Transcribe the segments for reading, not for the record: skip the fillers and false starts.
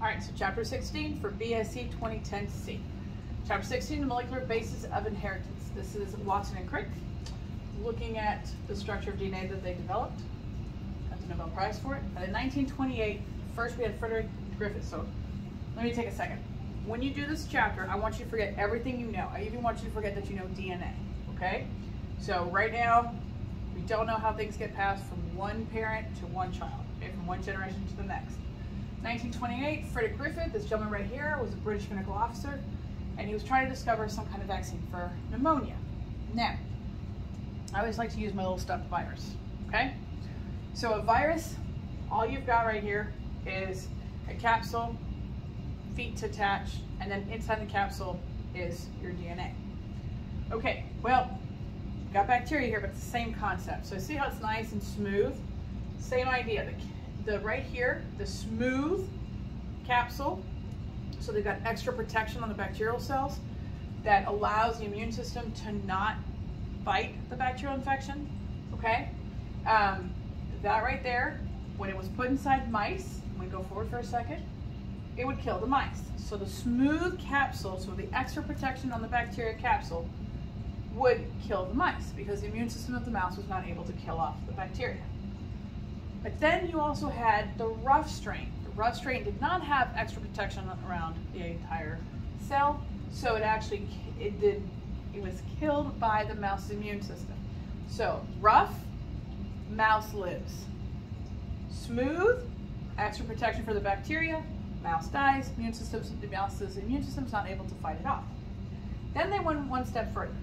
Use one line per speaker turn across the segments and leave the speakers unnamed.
All right, so chapter 16 for BSC 2010C. Chapter 16, the molecular basis of inheritance. This is Watson and Crick looking at the structure of DNA that they developed. Got the Nobel Prize for it. And in 1928, first we had Frederick Griffith. So let me take a second. When you do this chapter, I want you to forget everything you know. I even want you to forget that you know DNA, okay? So right now, we don't know how things get passed from one parent to one child, okay, from one generation to the next. 1928, Frederick Griffith, this gentleman right here, was a British medical officer, and he was trying to discover some kind of vaccine for pneumonia. Now, I always like to use my little stuffed virus, okay? So a virus, all you've got right here is a capsule, feet to attach, and then inside the capsule is your DNA. Okay, well, got bacteria here, but it's the same concept. So see how it's nice and smooth? Same idea. The right here, the smooth capsule, so they've got extra protection on the bacterial cells that allows the immune system to not fight the bacterial infection, okay? That right there, when it was put inside mice, I'm gonna go forward for a second, it would kill the mice. So the smooth capsule, so the extra protection on the bacteria capsule, would kill the mice because the immune system of the mouse was not able to kill off the bacteria. But then you also had the rough strain. The rough strain did not have extra protection around the entire cell, so it was killed by the mouse's immune system. So rough, mouse lives. Smooth, extra protection for the bacteria, mouse dies, the mouse's immune system is not able to fight it off. Then they went one step further.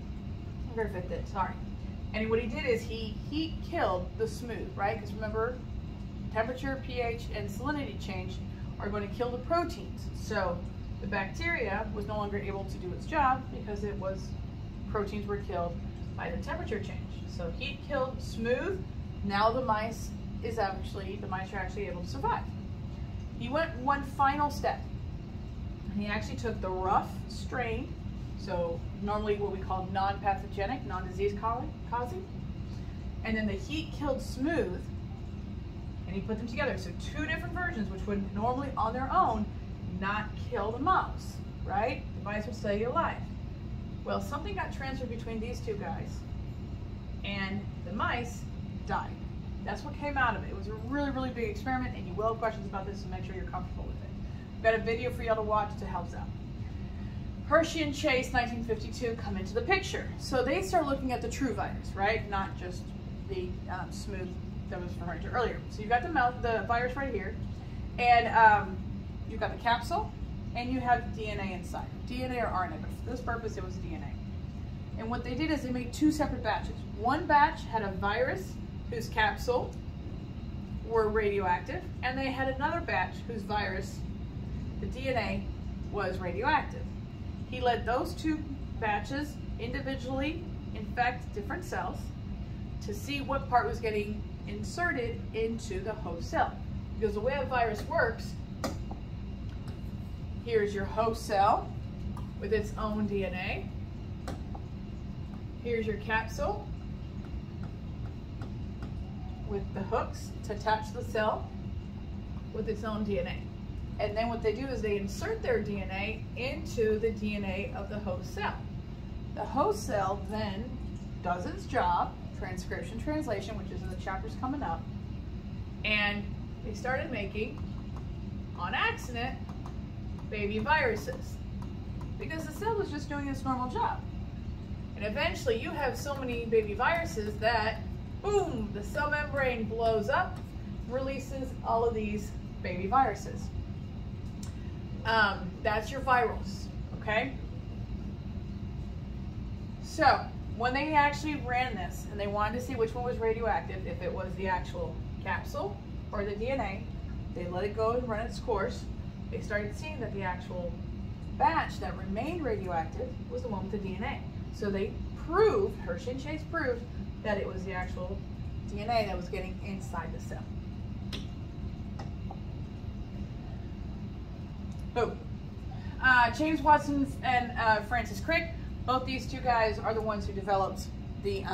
Griffith did, sorry. And what he did is he killed the smooth, right? Because remember, temperature, pH, and salinity change are going to kill the proteins. So the bacteria was no longer able to do its job because proteins were killed by the temperature change. So he killed smooth. Now the mice are actually able to survive. He went one final step. He actually took the rough strain, so normally what we call non-pathogenic, non-disease causing, and then the heat killed smooth, and he put them together. So two different versions, which would normally on their own not kill the mouse, right? The mice would stay alive. Well, something got transferred between these two guys, and the mice died. That's what came out of it. It was a really, really big experiment, and you will have questions about this, so make sure you're comfortable with it. I've got a video for y'all to watch to help out. Hershey and Chase, 1952, come into the picture. So they start looking at the true virus, right? Not just the smooth that was referred to earlier. So you've got the virus right here, and you've got the capsule, and you have DNA inside. DNA or RNA, but for this purpose, it was DNA. And what they did is they made two separate batches. One batch had a virus whose capsule were radioactive, and they had another batch whose virus, the DNA, was radioactive. He let those two batches individually infect different cells to see what part was getting inserted into the host cell. Because the way a virus works, here's your host cell with its own DNA. Here's your capsule with the hooks to attach the cell with its own DNA. And then what they do is they insert their DNA into the DNA of the host cell. The host cell then does its job, transcription, translation, which is in the chapters coming up, and they started making, on accident, baby viruses. Because the cell was just doing its normal job. And eventually you have so many baby viruses that boom, the cell membrane blows up, releases all of these baby viruses. That's your virals, okay? So when they actually ran this and they wanted to see which one was radioactive, if it was the actual capsule or the DNA, they let it go and run its course. They started seeing that the actual batch that remained radioactive was the one with the DNA. So they proved, Hershey and Chase proved, that it was the actual DNA that was getting inside the cell. Boom. James Watson and Francis Crick, both these two guys are the ones who developed the,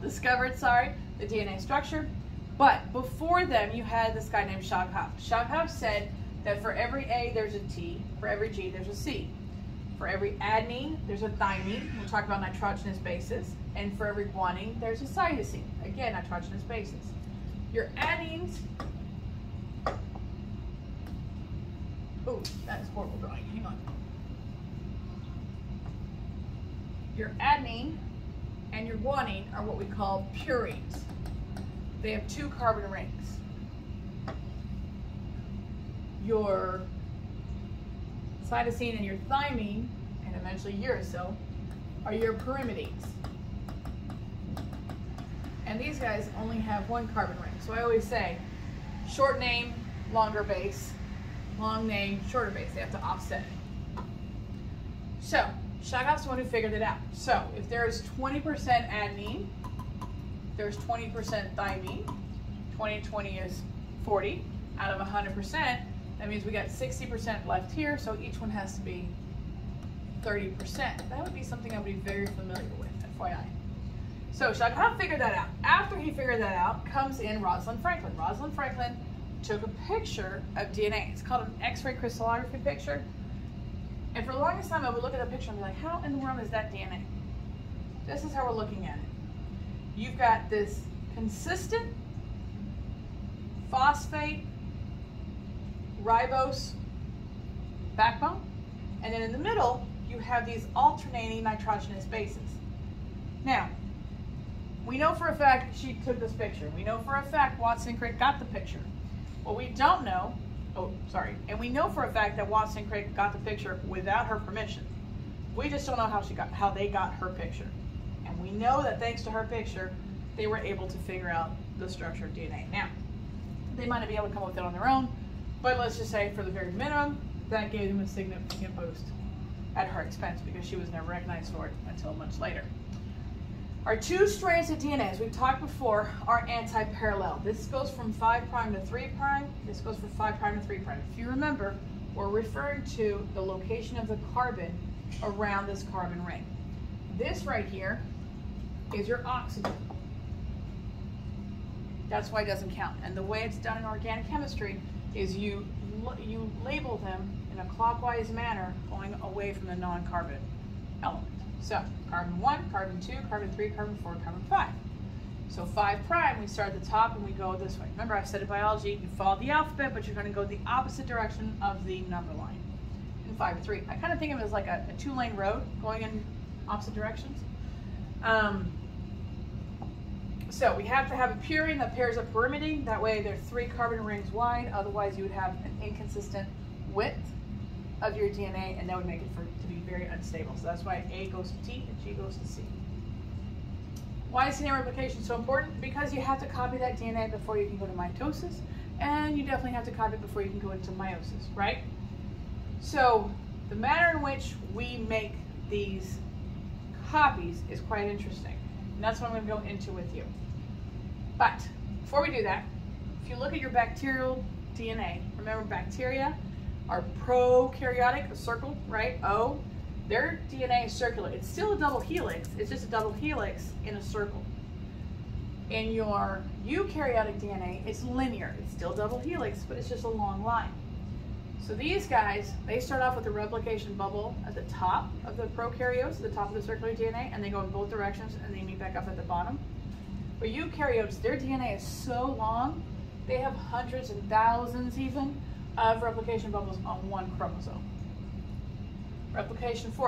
discovered the DNA structure. But before them, you had this guy named Shaghav. Shaghav said that for every A, there's a T. For every G, there's a C. For every adenine, there's a thymine. We'll talk about nitrogenous bases. And for every guanine, there's a cytosine. Again, nitrogenous bases. Your adenines. Oh, that is horrible drawing. Hang on. Your adenine and your guanine are what we call purines. They have 2 carbon rings. Your cytosine and your thymine, and eventually uracil, are your pyrimidines. And these guys only have 1 carbon ring. So I always say, short name, longer base, long name, shorter base. They have to offset it. So, Shaghav's the one who figured it out. So, if there's 20% adenine, there's 20% thymine. 20 and 20 is 40. Out of 100%, that means we got 60% left here, so each one has to be 30%. That would be something I would be very familiar with, FYI. So Shaghav figured that out. After he figured that out, comes in Rosalind Franklin. Rosalind Franklin took a picture of DNA. It's called an X-ray crystallography picture. And for the longest time, I would look at the picture and be like, how in the world is that DNA? This is how we're looking at it. You've got this consistent phosphate ribose backbone, and then in the middle, you have these alternating nitrogenous bases. Now, we know for a fact she took this picture. We know for a fact Watson and Crick got the picture. What we don't know, and we know for a fact that Watson and Crick got the picture without her permission. We just don't know how they got her picture. And we know that thanks to her picture, they were able to figure out the structure of DNA. Now, they might not be able to come up with it on their own, but let's just say for the very minimum, that gave them a significant boost at her expense because she was never recognized for it until much later. Our 2 strands of DNA, as we've talked before, are anti-parallel. This goes from 5' to 3'. This goes from 5' to 3'. If you remember, we're referring to the location of the carbon around this carbon ring. This right here is your oxygen. That's why it doesn't count. And the way it's done in organic chemistry is you label them in a clockwise manner going away from the non-carbon element. So, carbon 1, carbon 2, carbon 3, carbon 4, carbon 5. So 5', we start at the top and we go this way. Remember, I said in biology, you follow the alphabet, but you're going to go the opposite direction of the number line. In 5 to 3. I kind of think of it as like a 2-lane road going in opposite directions. So we have to have a purine that pairs up pyrimidine. That way they're 3 carbon rings wide. Otherwise, you would have an inconsistent width of your DNA, and that would make it to be very unstable. So that's why A goes to T and G goes to C. Why is DNA replication so important? Because you have to copy that DNA before you can go to mitosis, and you definitely have to copy it before you can go into meiosis, right? So the manner in which we make these copies is quite interesting, and that's what I'm going to go into with you. But before we do that, if you look at your bacterial DNA, remember bacteria are prokaryotic, a circle, right? O. Their DNA is circular. It's still a double helix. It's just a double helix in a circle. In your eukaryotic DNA, it's linear. It's still double helix, but it's just a long line. So these guys, they start off with a replication bubble at the top of the prokaryotes, at the top of the circular DNA, and they go in both directions, and they meet back up at the bottom. But eukaryotes, their DNA is so long, they have hundreds and thousands even of replication bubbles on one chromosome. Replication 4.